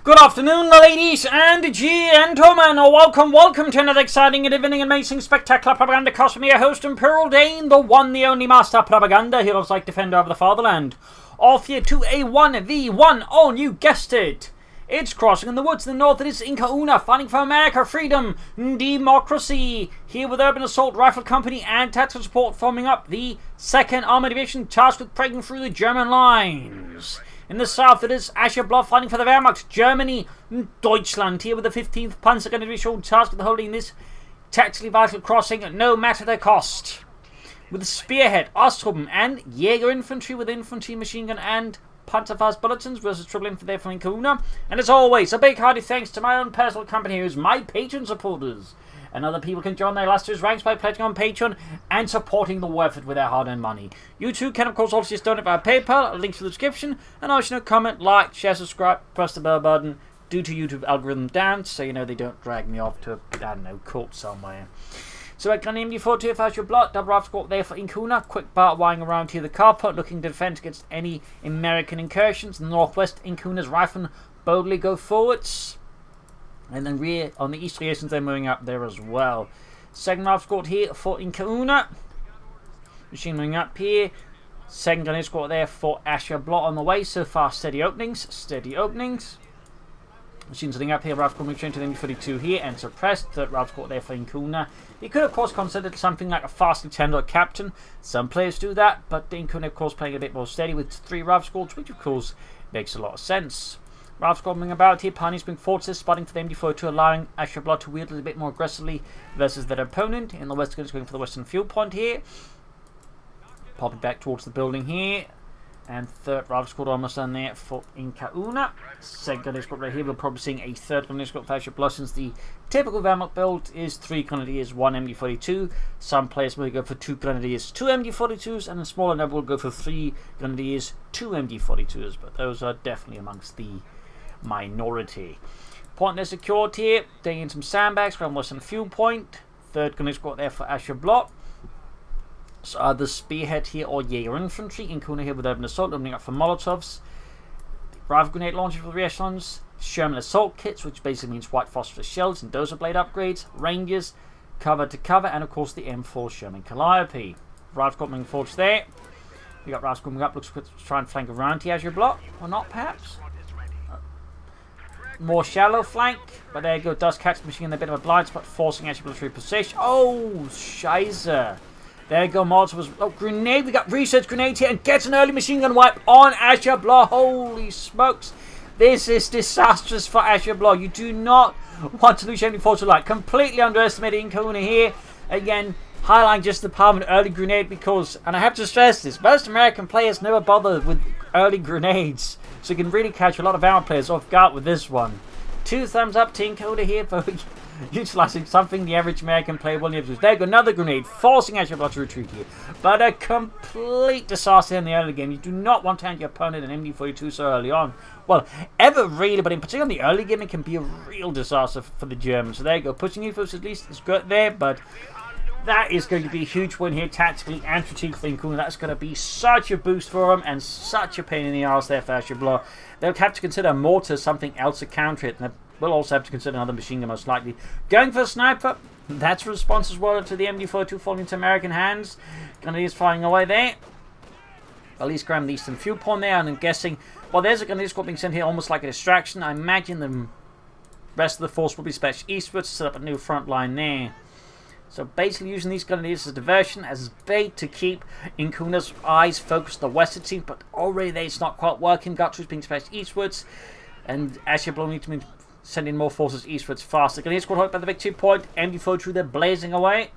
Good afternoon, ladies and gentlemen. Welcome to another exciting and amazing, spectacular Propagandacast from your host, Imperial Dane, the one, the only master propaganda heroes like defender of the fatherland. Off here to a 1v1, oh, you guessed it. It's crossing in the woods to the north. It is IncaUna fighting for America, freedom, democracy. Here with Urban Assault Rifle Company and tactical support forming up the 2nd Armored Division tasked with breaking through the German lines. In the south, it is Ashablois fighting for the Wehrmacht, Germany, Deutschland. Here with the 15th Panzer Division tasked with holding this tactically vital crossing, no matter the cost. With the Spearhead, Ostrom, and Jaeger infantry with infantry, machine gun, and Panzerfaust bulletins versus Triple Infantry there from IncaUna. And as always, a big hearty thanks to my own personal company, who's my Patreon supporters. And other people can join their illustrious ranks by pledging on Patreon and supporting the effort with their hard-earned money. You too can, of course, also just donate via PayPal, a link to the description, and also comment, like, share, subscribe, press the bell button, due to YouTube algorithm down, so you know they don't drag me off to, I don't know, court somewhere. So I can name you 42 if Ashablois, double rifle squad there for IncaUna, quick bar wying around here the carpet, looking to defend against any American incursions. In the northwest, IncaUna's riflemen boldly go forwards. And then rear on the east rear, since they're moving up there as well. 2nd rifle squad here for IncaUna. Machine moving up here. 2nd gunnery squad there for Ashablois on the way. So far, steady openings. Steady openings. Machine sitting up here. Rifle squad moving to the M42 here and suppressed. 3rd rifle squad there for IncaUna. You could, of course, consider something like a fast lieutenant or captain. Some players do that, but IncaUna, of course, playing a bit more steady with 3 rifle squads, which, of course, makes a lot of sense. Rifle squad moving about here, pioneers being forces, spotting for the MD42, allowing Ashablois to wield it a bit more aggressively versus their opponent. In the west, going for the western field point here. Popping back towards the building here. And 3rd rifle squad almost done there for IncaUna. 2nd gunnery squad right here, we're probably seeing a 3rd gunnery squad for Ashablois, since the typical Wehrmacht build is 3 grenadiers, 1 MD42. Some players will go for 2 grenadiers, 2 MD42s, and a smaller number will go for 3 grenadiers, 2 MD42s. But those are definitely amongst the minority. Point there secured here. Digging in some sandbags from western fuel point. 3rd gunnery squad there for Ashablois. So the Spearhead here or Jaeger infantry. IncaUna here with Urban Assault, opening up for Molotovs. Rifle grenade launcher for the echelons. Sherman assault kits, which basically means white phosphorus shells and dozer blade upgrades. Rangers, cover to cover, and of course the M4 Sherman Calliope. Rifle squad moving forward there. We got rifle squad moving up. Looks to try and flank around here Ashablois, or not perhaps. More shallow flank, but there you go. Does catch the machine in a bit of a blind spot, forcing Ashablois to reposition. Oh, Scheiße. There you go. Molotov was. Oh, grenade. We got research grenade here and gets an early machine gun wipe on Ashablois. Holy smokes. This is disastrous for Ashablois. You do not want to lose your force to light. Completely underestimated IncaUna here. Again, highlighting just the power of an early grenade because, and I have to stress this, most American players never bother with early grenades. So you can really catch a lot of our players off guard with this one. 2 thumbs up to IncaUna here for utilising something the average American player will never do. There you go, another grenade, forcing Ashablois to retreat here. But a complete disaster in the early game. You do not want to hand your opponent an MD42 so early on. Well, ever really, but in particular in the early game, it can be a real disaster for the Germans. So there you go, pushing UFOs at least is good there, but that is going to be a huge win here tactically and strategically. That's going to be such a boost for them and such a pain in the arse there for Ashablois. They'll have to consider mortar something else to counter it, and we'll also have to consider another machine gun most likely. Going for a sniper, that's a response as well to the MD42 falling into American hands. Grenadiers firing away there. At least grab the eastern fuel point there, and I'm guessing, well, there's a grenadier squad being sent here almost like a distraction. I imagine the rest of the force will be dispatched eastwards to set up a new front line there. So basically using these grenadiers as diversion, as bait to keep IncaUna's eyes focused on the western team, but already there it's not quite working. Got troops being dispatched eastwards, and Ashablois need to be sending more forces eastwards faster. Grenadier squad hooked by the big 2 point. MD42 they're blazing away.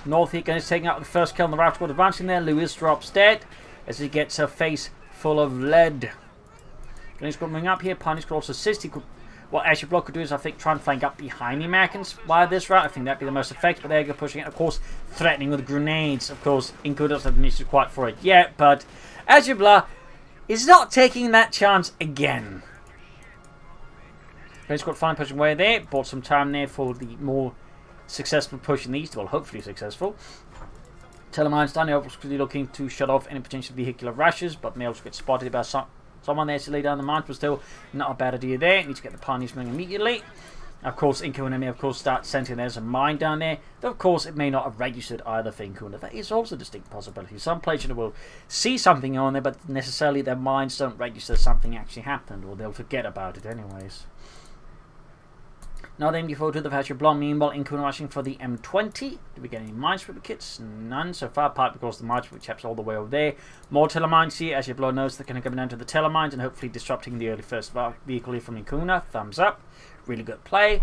North here is taking out the first kill on the rifle squad advancing there. Lewis drops dead as he gets her face full of lead. Grenadier squad moving up here. Pioneer squad also assist. He could, what Ashablois could do is, I think, try and flank up behind the Americans via this route. I think that'd be the most effective, but there you go, pushing it. Of course, threatening with grenades. Of course, IncaUna doesn't have initiative quite for it yet, but Ashablois is not taking that chance again. Grenadier squad finally pushing away there. Bought some time there for the more successful push in the east. Well, hopefully successful. Telemines down there, obviously looking to shut off any potential vehicular rushes, but may also get spotted by some Someone there to lay down the mines, but still not a bad idea there. Need to get the pioneers moving immediately. Of course, IncaUna may, of course, start sensing there's a mine down there. Though, of course, it may not have registered either for IncaUna. That is also a distinct possibility. Some players in the world see something on there, but necessarily their minds don't register something actually happened, or they'll forget about it anyways. Now the MD4 to the Ashablois. Meanwhile, IncaUna rushing for the M20. Do we get any minesweeper kits? None so far, apart because the minesweeper chaps all the way over there. More telemines here. Ashablois knows they're going to come down to the telemines and hopefully disrupting the early first vehicle here from IncaUna. Thumbs up. Really good play.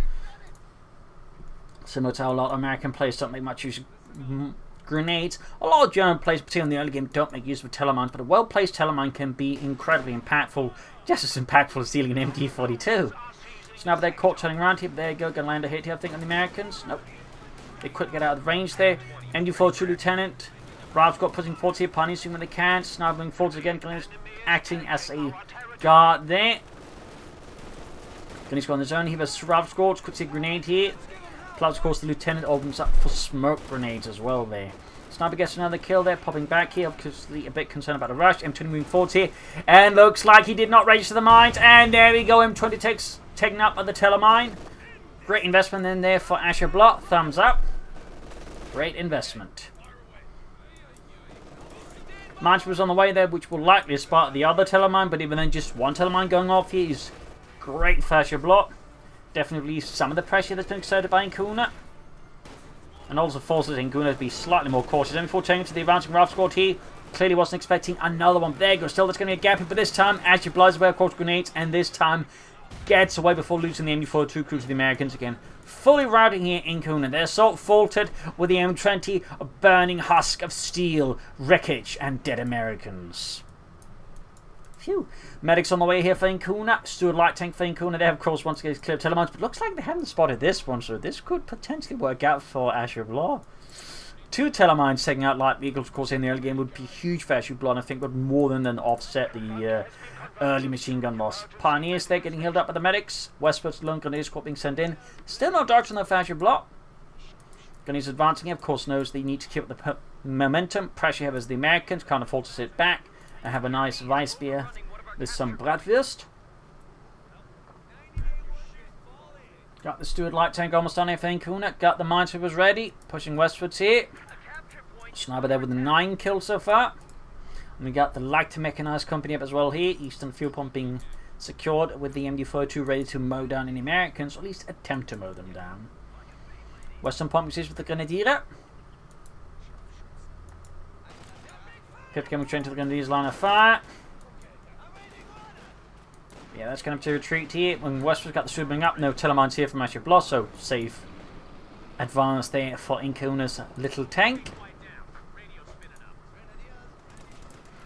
Similar to how a lot of American players don't make much use of grenades. A lot of German players, particularly in the early game, don't make use of telemines, but a well-placed telemine can be incredibly impactful. Just as impactful as stealing an MD42. So now they're caught turning around here. There you go. Going to land a hit here, I think, on the Americans. Nope. They quick get out of range there. MD42 Lieutenant. Ralph's got pushing forward here. Pioneers when they can. Sniping forwards again. Acting as a guard there. He's got on his own. He has Ralph's got quick see grenade here. Plus, of course, the Lieutenant opens up for smoke grenades as well there. Sniper gets another kill there, popping back here. Obviously, a bit concerned about the rush. M20 moving forward here. And looks like he did not register the mines. And there we go. M20 taken up at the telemine. Great investment in there for Ashablois. Thumbs up. Great investment. Minesweeper was on the way there, which will likely spark the other telemine. But even then, just one telemine going off here is great for Ashablois. Definitely some of the pressure that's been exerted by IncaUna. And also forces IncaUna to be slightly more cautious. M4 turning to the advancing Ralph squad here. Clearly wasn't expecting another one. There goes. Still, there's going to be a gap here. But this time, Ashablois is away, of course, grenades. And this time, gets away before losing the MD42 crew to the Americans again. Fully routing here IncaUna. Their assault faltered with the M20, a burning husk of steel, wreckage, and dead Americans. Phew. Medics on the way here for IncaUna. Steward light tank for IncaUna. They have, of course, once again clear telemines, but looks like they haven't spotted this one, so this could potentially work out for Ashablois. 2 telemines taking out light vehicles, of course, in the early game would be huge for Ashablois, and I think would more than offset the early machine gun loss. Pioneers, they're getting healed up by the medics. Westwards, lone grenade squad being sent in. Still no darks on the Ashablois. Grenades advancing, of course, knows they need to keep the momentum. Pressure here as the Americans can't afford to sit back and have a nice rice beer with some bratwurst. Got the Steward light tank almost done here for IncaUna. Got the minesweepers ready. Pushing westwards here. Sniper there with 9 kills so far. And we got the light mechanized company up as well here. Eastern fuel pump being secured with the MD42 ready to mow down any Americans, or at least attempt to mow them down. Western pump is with the Grenadier. 5th coming straight to the Grenadier's line of fire. Yeah, that's going to retreat here. When Westwood's got the swooping up, no telemines here from Ashablois, so safe advance there for IncaUna's little tank.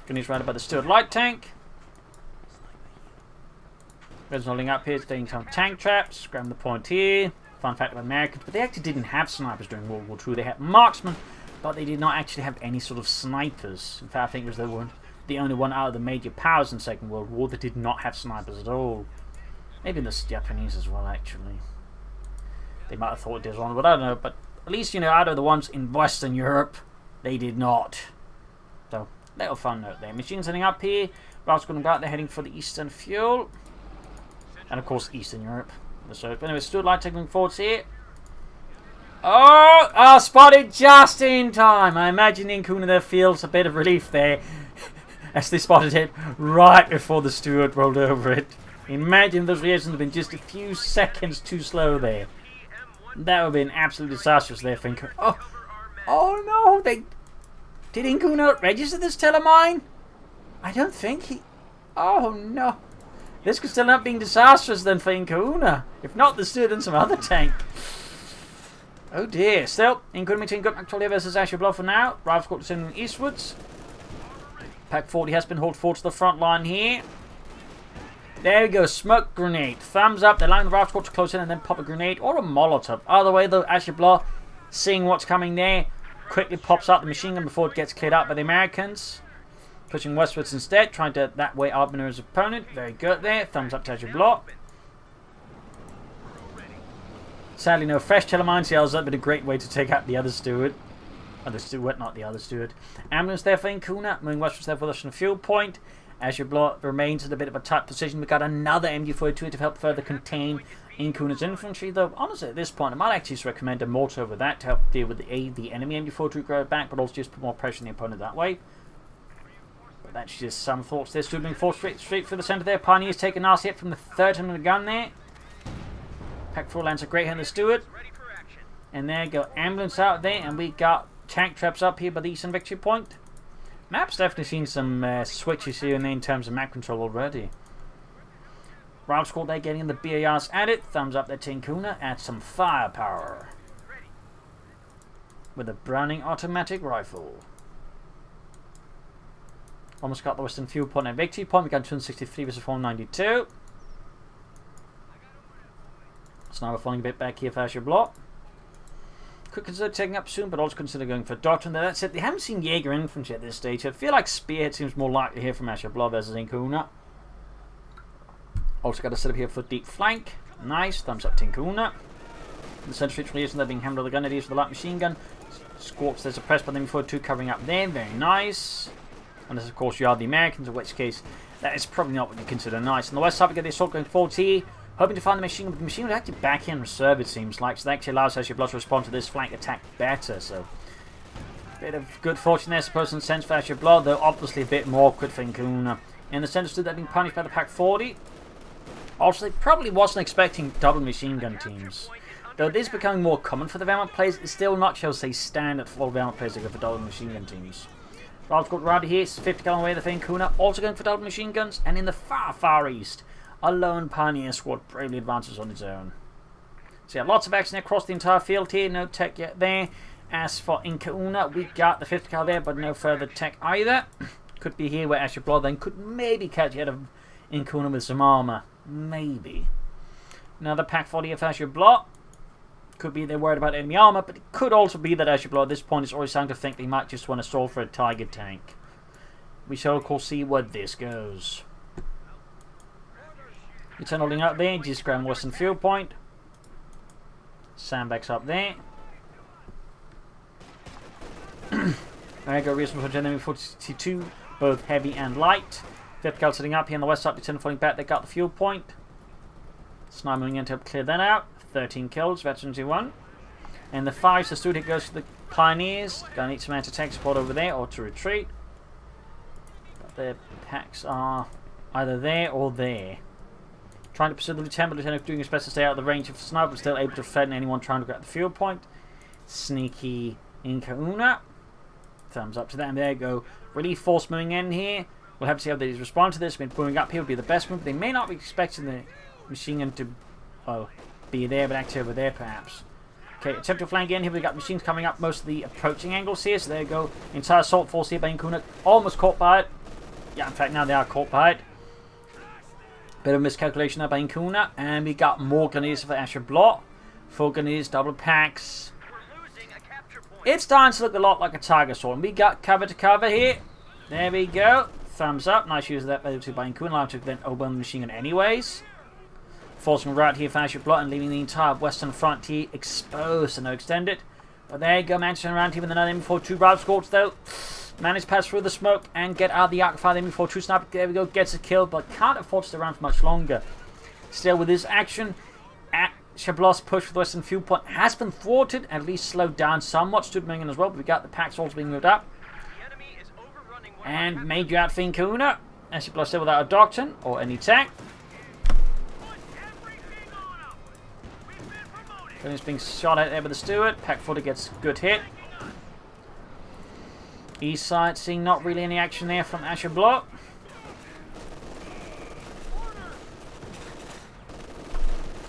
Grenadiers right by the Steward light tank. Red's holding up here, staying some tank traps. Grab the point here. Fun fact about Americans, but they actually didn't have snipers during World War II. They had marksmen, but they did not actually have any sort of snipers. In fact, I think it was the only one out of the major powers in the Second World War that did not have snipers at all. Maybe the Japanese as well, actually. They might have thought it did one, but I don't know. But at least, you know, out of the ones in Western Europe, they did not. So, little fun note there. Machines heading up here. Routes going about, they're heading for the Eastern fuel. And of course, Eastern Europe. So, but anyway, Steward light taking forwards here. Oh, spotted just in time. I imagine IncaUna there feels a bit of relief there as they spotted it right before the Steward rolled over it. Imagine those reactions have been just a few seconds too slow there. That would have been absolutely disastrous there for IncaUna. Oh no, did IncaUna register this telemine? I don't think he... Oh no. This could still end up being disastrous then for IncaUna. If not the Steward and some other tank. Oh dear. Still, IncaUna maintain good control versus Ashablois for now. Rifles got to send eastwards. Pack 40 has been hauled forward to the front line here. There we go. Smoke grenade. Thumbs up. They're allowing the rifle squad to close in and then pop a grenade or a Molotov. Either way though, Ashablois, seeing what's coming there, quickly pops out the machine gun before it gets cleared out by the Americans. Pushing westwards instead, trying to that way outmaneuver his opponent. Very good there. Thumbs up to Ashablois. Sadly, no fresh telemines. That would have been a great way to take out the other Steward. Other Steward, not the other Steward. Ambulance there for IncaUna. Moving westwards there for the fuel point. Ashablois remains in a bit of a tight position. We've got another MG42 to help further contain IncaUna's infantry, though honestly at this point I might actually just recommend a mortar over that to help deal with the enemy MG42 grow back, but also just put more pressure on the opponent that way. But that's just some thoughts there. Still being forced straight through the centre there. Pioneers take a nasty hit from the third hand of the gun there. Pack 4 lands a great hand to Stewart. And there go ambulance out there, and we got tank traps up here by the eastern victory point. Map's definitely seen some switches here and there in terms of map control already. Round squad there getting the BARs at it. Thumbs up there to IncaUna. Add some firepower. With a Browning automatic rifle. Almost got the western fuel point and victory point. We got 263 versus 492. So now we're falling a bit back here for Ashablois. Could consider taking up soon, but also consider going for Doctrine. That's it. They haven't seen Jaeger infantry at this stage. I feel like Spearhead seems more likely here from Ashablois versus IncaUna. Also got to set up here for deep flank. Nice. Thumbs up to IncaUna. The central retaliation, they're being hammered with the grenadiers with the light machine gun. Squawks, they're suppressed by the M42 covering up there. Very nice. Unless, of course, you are the Americans, in which case that is probably not what you consider nice. On the west side, we get the assault going forward here. Hoping to find the machine, but the machine would actually back in reserve, it seems like. So that actually allows Ashablois to respond to this flank attack better. So, bit of good fortune there, I suppose, in a sense for Ashablois, though obviously a bit more awkward for IncaUna. In the centre, they're being punished by the Pack 40. Also, they probably wasn't expecting double machine gun teams. Though it is becoming more common for the Valorant players, it's still not, shall say, standard for all Valorant players to go for double machine gun teams. Ralph's got around here, it's 50 gallon away the IncaUna, also going for double machine guns, and in the far east, a lone Pioneer squad bravely advances on its own. So yeah, lots of action across the entire field here, no tech yet there. As for IncaUna, we got the 50 cal there, but no further tech either. Could be here where Ashablois then could maybe catch ahead of IncaUna with some armour. Maybe. Another Pack 40 of Ashablois. Could be they're worried about enemy armour, but it could also be that Ashablois at this point is already starting to think they might just want to stall for a Tiger tank. We shall of course see where this goes. Return holding up there, just ground western field point. Sandbags up there. There go reasonable for enemy 42, both heavy and light. 50 cal sitting up here on the west side, Lieutenant falling back, they got the fuel point. Sniper moving in to help clear that out. 13 kills, veterans who won. And the 5, so Stewart goes to the Pioneers. Gonna need some anti-tank support over there or to retreat. But their packs are either there or there. Trying to pursue the Lieutenant, but Lieutenant doing his best to stay out of the range of the sniper, but still able to threaten anyone trying to grab the fuel point. Sneaky IncaUna. Thumbs up to them. There you go. Relief force moving in here. We'll have to see how they respond to this. Moving up here would be the best move. They may not be expecting the machine gun to be there, but actually over there perhaps. Okay, attempt to flank in here. We've got machines coming up most of the approaching angles here. So there you go. Entire assault force here by IncaUna. Almost caught by it. Yeah, in fact, now they are caught by it. Bit of miscalculation there by IncaUna. And we got more grenadiers for Ashablois. 4 grenadiers, double packs. It's starting to look a lot like a Tiger Sword. And we got cover to cover here. There we go. Thumbs up. Nice use of that by IncaUna. Allowed to then open the machine gun anyways. Forcing right here for Ashablois and leaving the entire western frontier exposed and no extended. But there you go, Manchester around here with another M42 Ralph Scorch though. Managed to pass through the smoke and get out of the arc fire. The M42 sniper, there we go, gets a kill, but can't afford to stay around for much longer. Still with this action, Ashablois' push for the western fuel point has been thwarted, at least slowed down somewhat. Stood moving in as well, but we got the packs also being moved up. And major out for IncaUna. Ashablois still without a doctrine or any tech. Then it's being shot at there by the Stewart. Pack 40 gets a good hit. East side seeing not really any action there from Ashablois.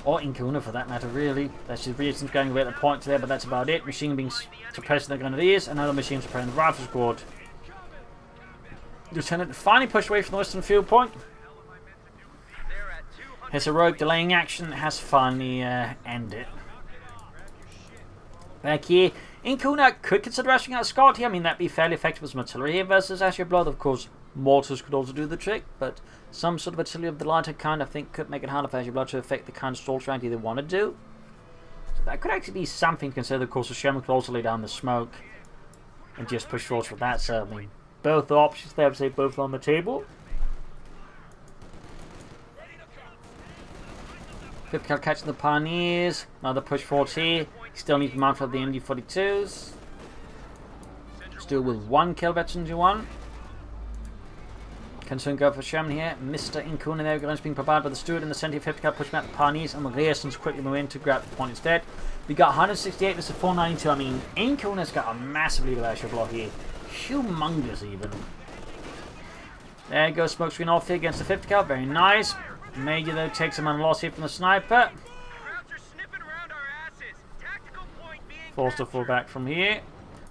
Or IncaUna for that matter, really. That's just reasons going away at the point there, but that's about it. Machine being suppressing the grenadiers. Another machine suppressing the rifle squad. Lieutenant finally pushed away from the western field point. His heroic delaying action has finally ended. Back here, IncaUna could consider rushing out Scott here. I mean, that'd be fairly effective as artillery here versus Ashablois. Of course, mortars could also do the trick, but some sort of artillery of the lighter kind, I think, could make it harder for Ashablois to affect the kind of stall strategy they want to do. So that could actually be something to consider. Of course, the Sherman could also lay down the smoke and just push forward for that. So, I mean, both options there, I would say both on the table. Fifth cal catching the Pioneers. Another push forwards here. Still need to mount for the MD-42s. Still with 1 kill, veterans you want. Can soon go for Sherman here. Mr. IncaUna there, guns being provided by the steward in the center of 50 cal, pushing out the Pioneers, and Reasons quickly move in to grab the point instead. We got 168 versus 492. I mean, IncaUna's got a massive lead of Ashablois here. Humongous, even. There goes smokescreen off here against the 50 cal. Very nice. Major, though, takes him on loss here from the sniper. Forced to fall back from here.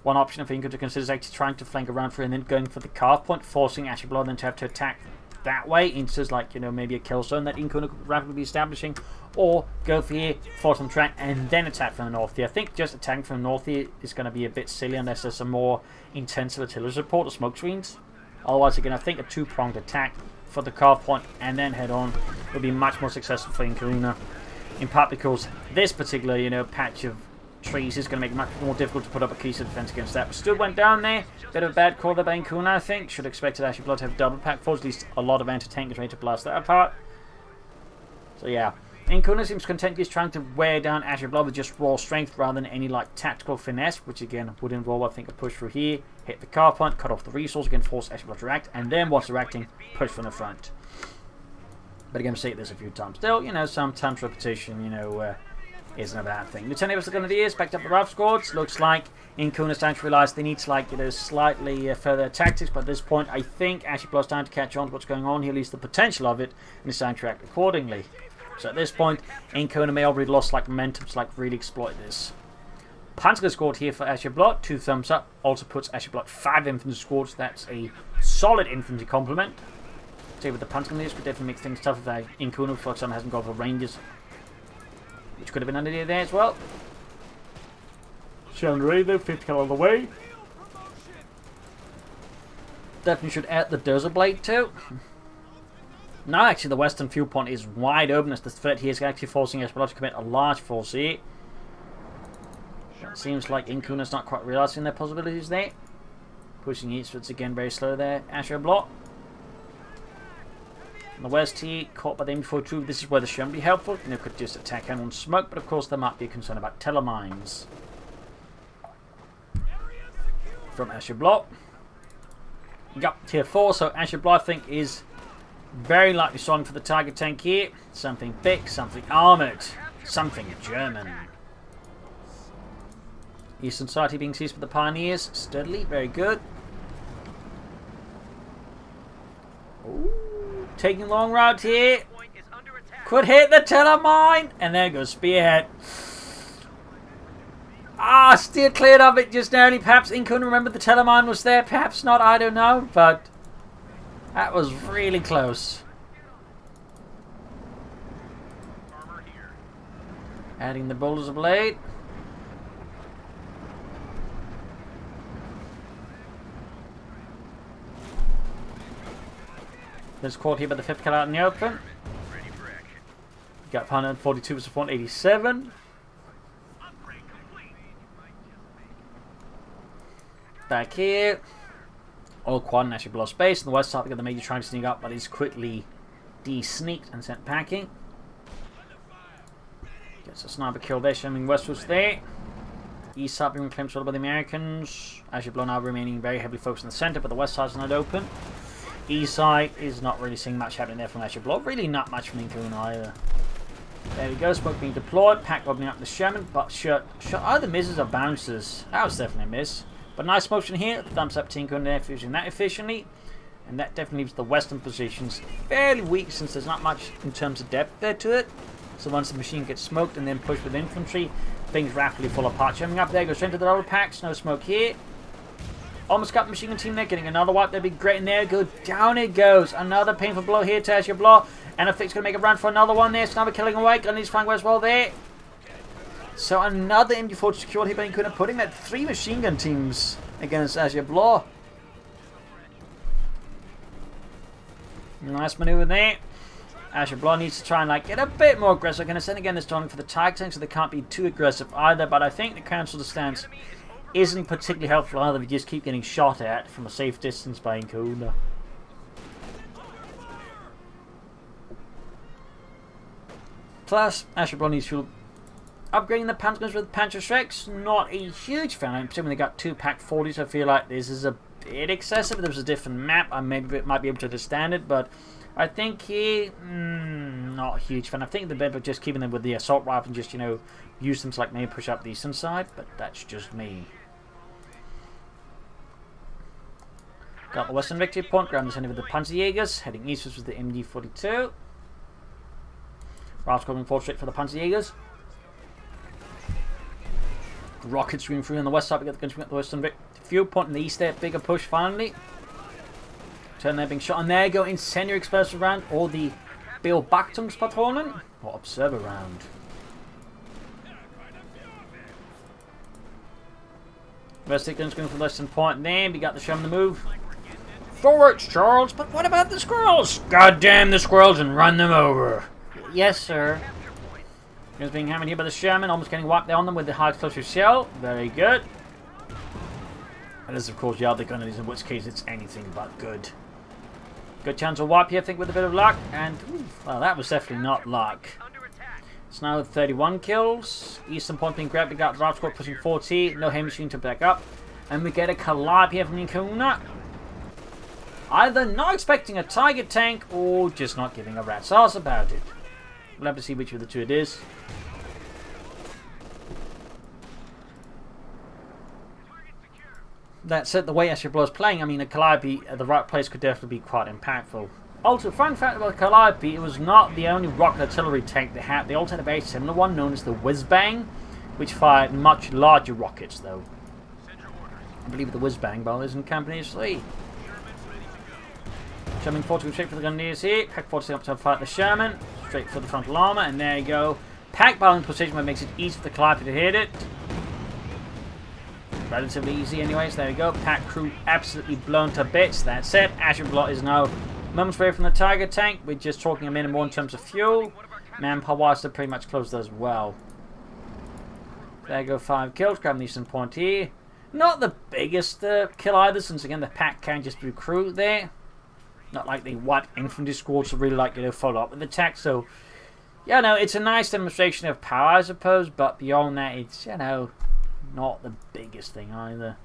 One option I think to consider is actually trying to flank around for and then going for the carve point, forcing Ashablois then to have to attack that way into, like, you know, maybe a kill zone that IncaUna could rapidly be establishing, or go for here, force on track, and then attack from the north here. I think just attacking from the north here is going to be a bit silly unless there's some more intensive artillery support or smoke screens. Otherwise, again, I think a two-pronged attack for the carve point and then head on would be much more successful for IncaUna. In part because this particular, you know, patch of trees is going to make it much more difficult to put up a cohesive defense against that. But still went down there. Bit of a bad call there by IncaUna, I think. Should have expected Ashablois to have double pack force, at least a lot of anti-tankers ready to blast that apart. So yeah, IncaUna seems content just trying to wear down Ashablois with just raw strength rather than any like tactical finesse, which again would involve, I think, a push through here, hit the car point, cut off the resource, again force Ashablois to react, and then once they're acting, push from the front. But again, I've said this a few times. Still, you know, sometimes repetition, you know, isn't a bad thing. Lieutenant was looking at the ears, backed up the rough squads. Looks like IncaUna's starting to realise they need to, like, you know, slightly further tactics. But at this point, I think Ashablois starting to catch on to what's going on here, at least the potential of it, and is starting to act accordingly. So at this point, IncaUna may already lost like momentum to like really exploit this. Panzer squad here for Ashablois, 2 thumbs up. Also puts Ashablois 5 infantry squads. That's a solid infantry complement. See, with the Panzer could definitely make things tough if IncaUna, for example, hasn't gone for Rangers, which could have been an idea there as well. Sherman ready though, 50 cal on the way. Definitely should add the Dozer Blade too. Now actually the western viewpoint is wide open as the threat here is actually forcing Ashablois to commit a large force here. It seems like IncaUna's not quite realising their possibilities there. Pushing eastwards again very slow there, Ashablois. On the west here, caught by the MD-42, this is where the Sherman would be helpful. You know, could just attack anyone smoke, but of course there might be a concern about telemines from Ashablois. Got tier 4, so Ashablois I think is very likely strong for the target tank here. Something big, something armoured, something German. Eastern side here being seized by the Pioneers, steadily, very good. Ooh. Taking long route here. Could hit the telemine. And there goes Spearhead. Ah, steered cleared of it just narrowly. Perhaps IncaUna remembered the telemine was there. Perhaps not, I don't know. But that was really close. Adding the Bulldozer Blade. There's caught here by the 5th cal out in the open. Got 142 versus 187. Back here. All quad and Ashablois space. On the west side, we got the Major trying to sneak up, but he's quickly de-sneaked and sent packing. Gets a sniper kill there, showing westwards there. East side being reclaimed by the Americans. Ashablois now remaining very heavily focused in the center, but the west side's not open. East side is not really seeing much happening there from Ashablois. Really not much from IncaUna either. There we go, smoke being deployed. Pack opening up the Sherman, but shot either misses or bounces. That was definitely a miss. But nice motion here. Thumbs up to IncaUna there for using that efficiently. And that definitely leaves the western positions fairly weak since there's not much in terms of depth there to it. So once the machine gets smoked and then pushed with infantry, things rapidly fall apart. Sherman up there, goes straight to the double packs. No smoke here. Almost got the machine gun team there, getting another wipe. That'd be great. And there it goes. Down it goes. Another painful blow here to Ashablois. And I think it's going to make a run for another one there. Sniper killing away. Gun his flank as well there. So another MD-40 secured here by IncaUna, putting that 3 machine gun teams against Ashablois. Nice maneuver there. Ashablois needs to try and like get a bit more aggressive. I'm going to send again this turning for the target tank so they can't be too aggressive either. But I think the council stance isn't particularly helpful either. We just keep getting shot at from a safe distance by IncaUna. Plus, Ashablois needs fuel. Upgrading the Panzerguns with Panzerschrecks, not a huge fan. I'm assuming they got 2 Pack 40s. I feel like this is a bit excessive. If there was a different map, I might be able to understand it, but I think here, not a huge fan. I think the better just keeping them with the assault rifle and just, you know, use them to like maybe push up the eastern side, but that's just me. Got the western victory point, grabbing the center with the Panzerjägers, heading eastwards with the MG42. Ralph's coming forward straight for the Panzerjägers. Rocket stream through on the west side, we got the guns at the western victory. Fuel point in the east there, bigger push finally. Turn there being shot, and there go incendiary explosive round, or the Beobachtungspatronen, or observer round. West guns going for the western point there, we got the Sherman to move. Forwards, Charles, but what about the squirrels? God damn the squirrels and run them over. Yes, sir. Guns being hammered here by the Sherman, almost getting wiped there on them with the high explosive shell. Very good. And this is, of course, the other gun, in which case it's anything but good. Good chance of wipe here, I think, with a bit of luck. And, well, that was definitely not luck. It's now 31 kills. Eastern point being grabbed. We got Drive Squad pushing 40. No heavy machine to back up. And we get a collide here from IncaUna. Either not expecting a Tiger tank or just not giving a rat's ass about it. We'll have to see which of the two it is. That said, the way Ashablois is playing, I mean, a Calliope at the right place could definitely be quite impactful. Also, fun fact about the Calliope, it was not the only rocket artillery tank they had. They also had a very similar one known as the Whiz-Bang, which fired much larger rockets, though. I believe the Whiz-Bang bomb is in Company 3. Sherman 40 straight for the Gunneers here. Pack 40 up to fight the Sherman. Straight for the frontal armor, and there you go. Pack balancing position where it makes it easy for the Calliope to hit it. Relatively easy anyways, there we go. Pack crew absolutely blown to bits. That's it. Ashablois is now moments away from the Tiger tank. We're just talking a minute more in terms of fuel. Manpower are pretty much closed as well. There you go, 5 kills. Grabbing the eastern point here. Not the biggest kill either, since again the pack can just recruit there. Not like they wipe infantry squads to really like, you know, follow up with the attack. So, yeah, no, it's a nice demonstration of power, I suppose. But beyond that, it's, you know, not the biggest thing either.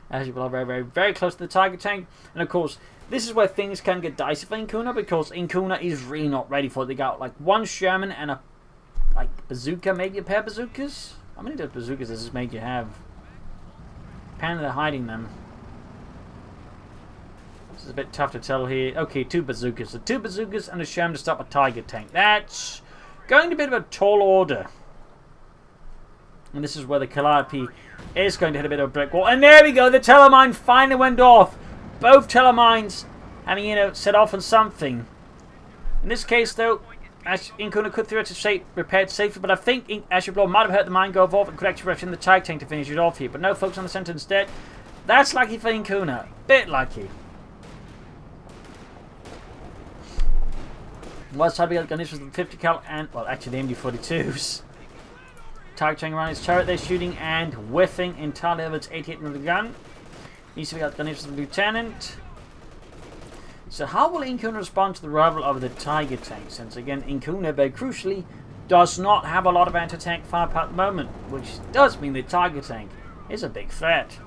As you are very, very, very close to the Tiger tank. And of course, this is where things can get dicey for IncaUna, because IncaUna is really not ready for it. They got like 1 Sherman and a bazooka, maybe a pair of bazookas. How many of those bazookas does this Major have? Apparently they're hiding them. This is a bit tough to tell here. Okay, 2 bazookas. So 2 bazookas and a Sherman to stop a Tiger tank. That's going to be a bit of a tall order. And this is where the Calliope is going to hit a bit of a brick wall. And there we go, the telemine finally went off. Both telemines having, you know, set off on something. In this case, though, IncaUna could theoretically repaired safely, but I think Ashablois might have hurt the mine go off and could actually rush in the Tiger tank to finish it off here. But no, focus on the center instead. That's lucky for IncaUna. Bit lucky. West side we got Gunners with the 50 cal and, well, actually the MG42s. Tiger tank around his turret there, shooting and whiffing entirely over its 88 mm gun. East we got Gunners with the Lieutenant. So how will IncaUna respond to the arrival of the Tiger tank? Since again, IncaUna, very crucially, does not have a lot of anti-tank firepower at the moment, which does mean the Tiger tank is a big threat.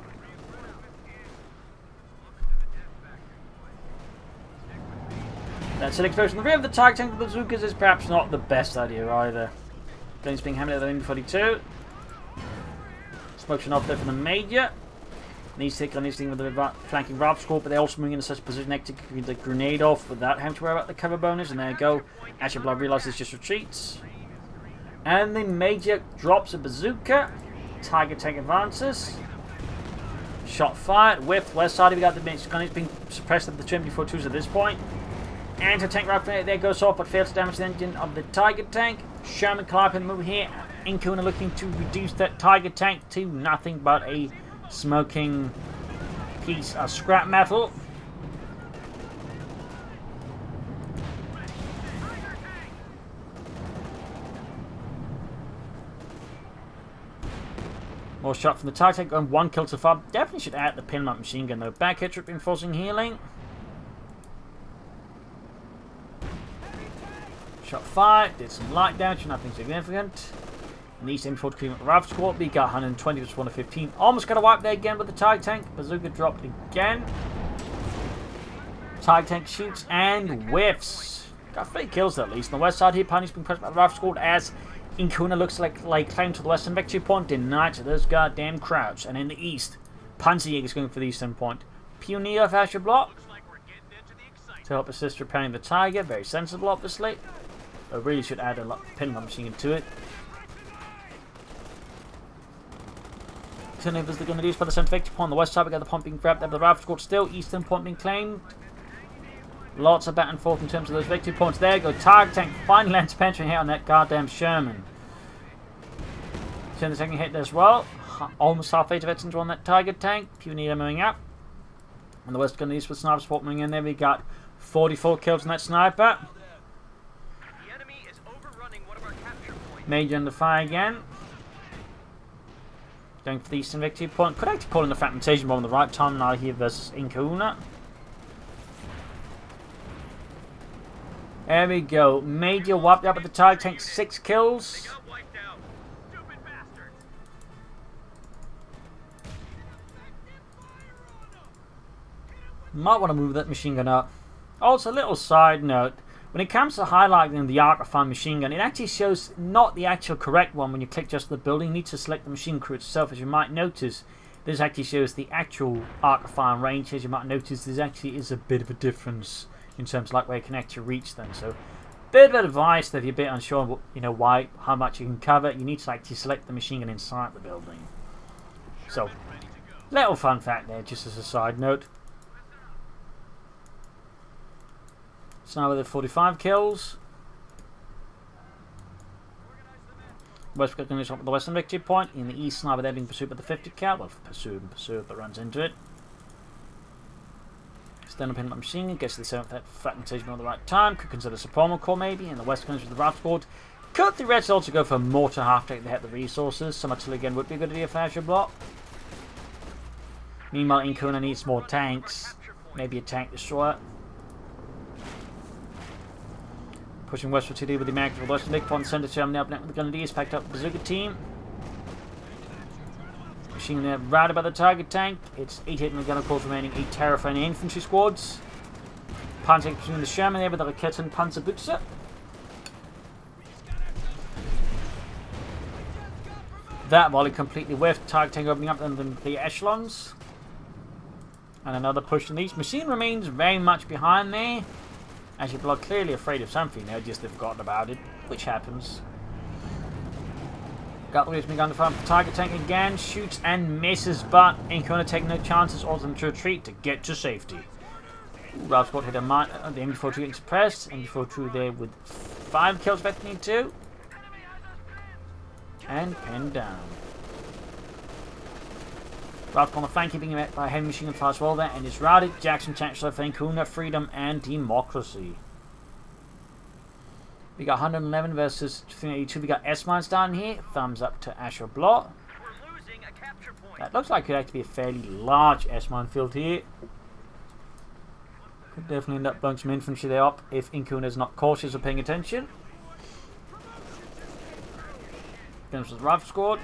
That's an explosion in the rear of the Tiger tank with bazookas is perhaps not the best idea either. Guns being hammered at the MG42. Smoke off there from the Major. Needs to take on anything with the flanking Ralph score, but they're also moving in such a position to get the grenade off without having to worry about the cover bonus. And there you go. Ashablois realizes just retreats. And the Major drops a bazooka. Tiger tank advances. Shot fired. Whiff. West side, we got the gunners being suppressed at the 24-2s at this point. Anti-tank rifle there goes off, but fails to damage the engine of the Tiger tank. Sherman Calliope in the move here. IncaUna looking to reduce that Tiger tank to nothing but a smoking piece of scrap metal. More shot from the Tiger tank, going 1 kill so far. Definitely should add the pinlock machine gun though. Back hit trip reinforcing healing. shot fire. Did some light damage, nothing significant. And the East M4 clean up the Rav squad. We got 120 to 115. Almost got a wipe there again with the Tiger tank. Bazooka dropped again. Tiger tank shoots and whiffs. Got 3 kills at least. On the west side here, Pony's been pressed by the Rav squad as IncaUna looks like claim to the western victory point. Denied to those goddamn crowds. And in the east, Panzerjäger is going for the eastern point. Pioneer of Ashablois to help assist repairing the Tiger. Very sensible, obviously. I really should add a pinball machine into it. Turnovers they're going to use by the center victory point. On the west side, we got the point being grabbed. There, the Rav squad still. Eastern point being claimed. Lots of back and forth in terms of those victory points. There you go. Tiger tank finally lands penetrating hit on that goddamn Sherman. Turn the second hit as well. Almost half age veterans on that Tiger tank. Pioneer moving up. On the west, going to use with sniper support moving in there. We got 44 kills on that sniper. The enemy is overrunning one of our capture points. Major under fire again. Going for the eastern victory point. Could actually call in the fragmentation bomb at the right time now here versus IncaUna. There we go. Major wiped up at the Tiger tank. 6 kills. They got wiped out. Stupid bastard. Might want to move that machine gun up. Also, a little side note. When it comes to highlighting the Arc-of-Fire machine gun, it actually shows not the actual correct one when you click just the building. You need to select the machine crew itself. As you might notice, this actually shows the actual Arc-of-Fire range. As you might notice, there actually is a bit of a difference in terms of like where you can actually reach them. So, bit of advice that if you're a bit unsure, how much you can cover, you need to actually select the machine gun inside the building. So, little fun fact there, just as a side note. Sniper with 45 kills. West going to up at the western victory point. In the east, Sniper there being pursued by the 50 cal. Well, pursued, but runs into it. Stand up in the machine gun. Gets to the 7th fragmentation at the right time. Could consider supplement core maybe. And the west comes with the Rav squad. Could the Reds also go for mortar half take to hit the resources? Some artillery again would be a good idea for Ashablois. Meanwhile, IncaUna needs more tanks. Maybe a tank destroyer. Pushing westward to do with the Americans with western big point center to now with the Grenadiers packed up the Bazooka team. Machine there routed by the Tiger tank. It's 8 hit and gun of course remaining 8 terrifying infantry squads. Panzer between the Sherman there with the Raketen Panzerbüchse. That volley completely whiffed. Tiger tank opening up the echelons. And another push in these. Machine remains very much behind there. As you're clearly afraid of something, they've just forgotten about it, which happens. Got the wheels gun to fire. Tiger tank again, shoots and misses, but IncaUna taking no chances, orders them to retreat to get to safety. Rav squad hit a mine, the MG42 getting suppressed. MG42 there with 5 kills, better than 2. And pinned down. Rav on the flank, keeping met by heavy machine gun fire as well there, and it's routed. Jackson Chancellor for IncaUna, freedom and democracy. We got 111 versus 382. We got S-mines down here. Thumbs up to Ashablois. We're losing a capture point. That looks like it could actually be a fairly large S-mine field here. Could definitely end up blowing some infantry there up if IncaUna is not cautious or paying attention. Against the Rav squad.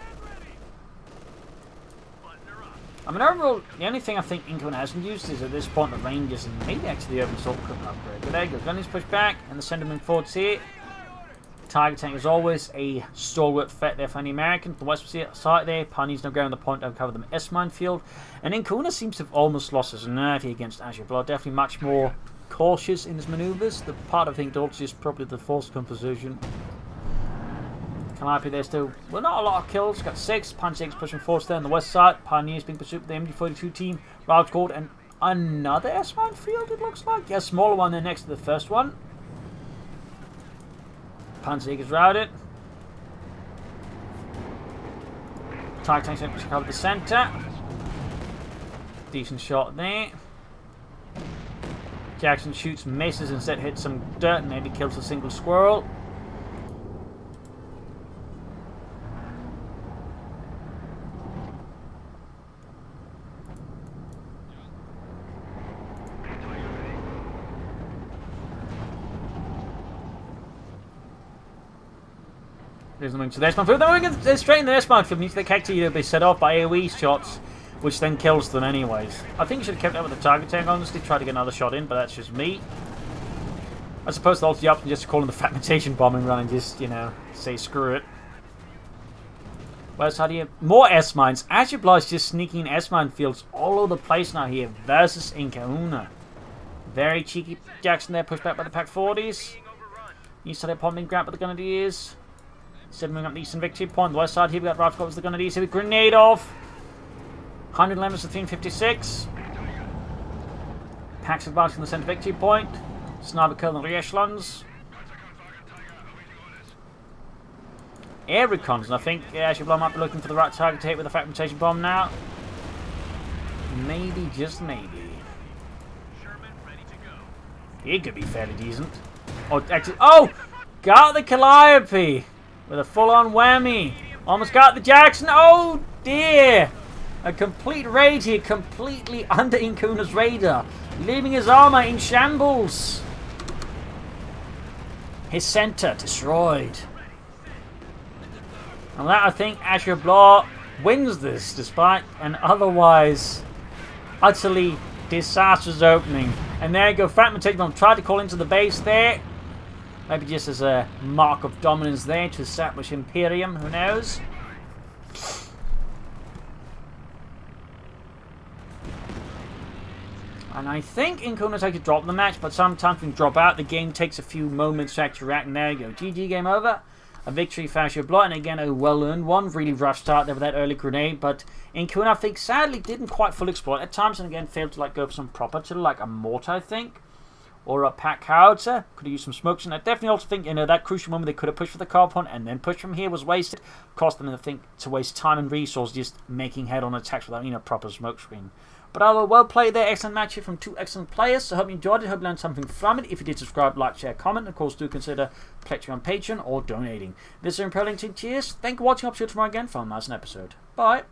I mean, overall, the only thing I think IncaUna hasn't used is at this point the Rangers and maybe actually the Urban Assault couldn't upgrade. But there you go, Gunny's pushed back and the sentiment forwards here. Tiger tank is always a stalwart threat there for any American. The west side there, Pawnee's now going on the point to cover them S-mine field. And IncaUna seems to have almost lost his nerve here against Ashablois. Definitely much more cautious in his maneuvers. The part I think also is probably the force composition. Calliope there still, well, not a lot of kills. Got 6. Panzer pushing forward there on the west side. Pioneers being pursued by the MG42 team. Rav squad and another S-mine field, it looks like. Yeah, a smaller one there next to the first one. Panzer is routed. Tiger tank to cover the centre. Decent shot there. Jackson shoots, misses, instead hits some dirt and maybe kills a single squirrel. There's nothing to this one. Then we're going to straight in the next mode field. The character will be set off by AoE shots, which then kills them anyways. I think you should have kept up with the target tank, honestly. Try to get another shot in, but that's just me. I suppose the ultimate option just to call in the fragmentation bomb and run and just, you know, say screw it. Where's how do you... More S-mines. Ashablois is just sneaking S-mine fields all over the place now here versus IncaUna. Very cheeky Jackson there, pushed back by the Pack 40s. East side upon being grabbed by the Grenadiers. 7 up the eastern victory point. The west side here we got Ralph with the Grenadiers here with grenade off. 111 to 356. Packs advancing the center victory point. Sniper kill in the rear echelons. Air recons, and I think Ashablois might be looking for the right target to hit with a fragmentation bomb now. Maybe, just maybe. He could be fairly decent. Oh, actually, oh! Got the Calliope with a full-on whammy. Almost got the Jackson. Oh dear! A complete raid here, completely under IncaUna's radar, leaving his armor in shambles. His center destroyed. And that, I think, Ashablois wins this, despite an otherwise utterly disastrous opening. And there you go, fragmentation bomb. Tried to call into the base there. Maybe just as a mark of dominance there to establish Imperium, who knows? And I think IncaUna's actually dropped the match, but sometimes when you drop out, the game takes a few moments to actually react. And there you go, GG, game over. A victory for Ashablois, and again a well-earned one. Really rough start there with that early grenade, but IncaUna, I think, sadly didn't quite fully exploit at times, and again failed to like go for some proper to like a mortar, I think, or a pack howitzer. Could have used some smokes, and I definitely also think, you know, that crucial moment they could have pushed for the car point and then pushed from here was wasted. Cost them, I think, to waste time and resources just making head-on attacks without, you know, proper smoke screen. But otherwise, well played there. Excellent match here from two excellent players. So I hope you enjoyed it. Hope you learned something from it. If you did, subscribe, like, share, comment. Of course, do consider pledging on Patreon or donating. This is Imperial. Cheers. Thank you for watching. I'll see you tomorrow again for a nice episode. Bye.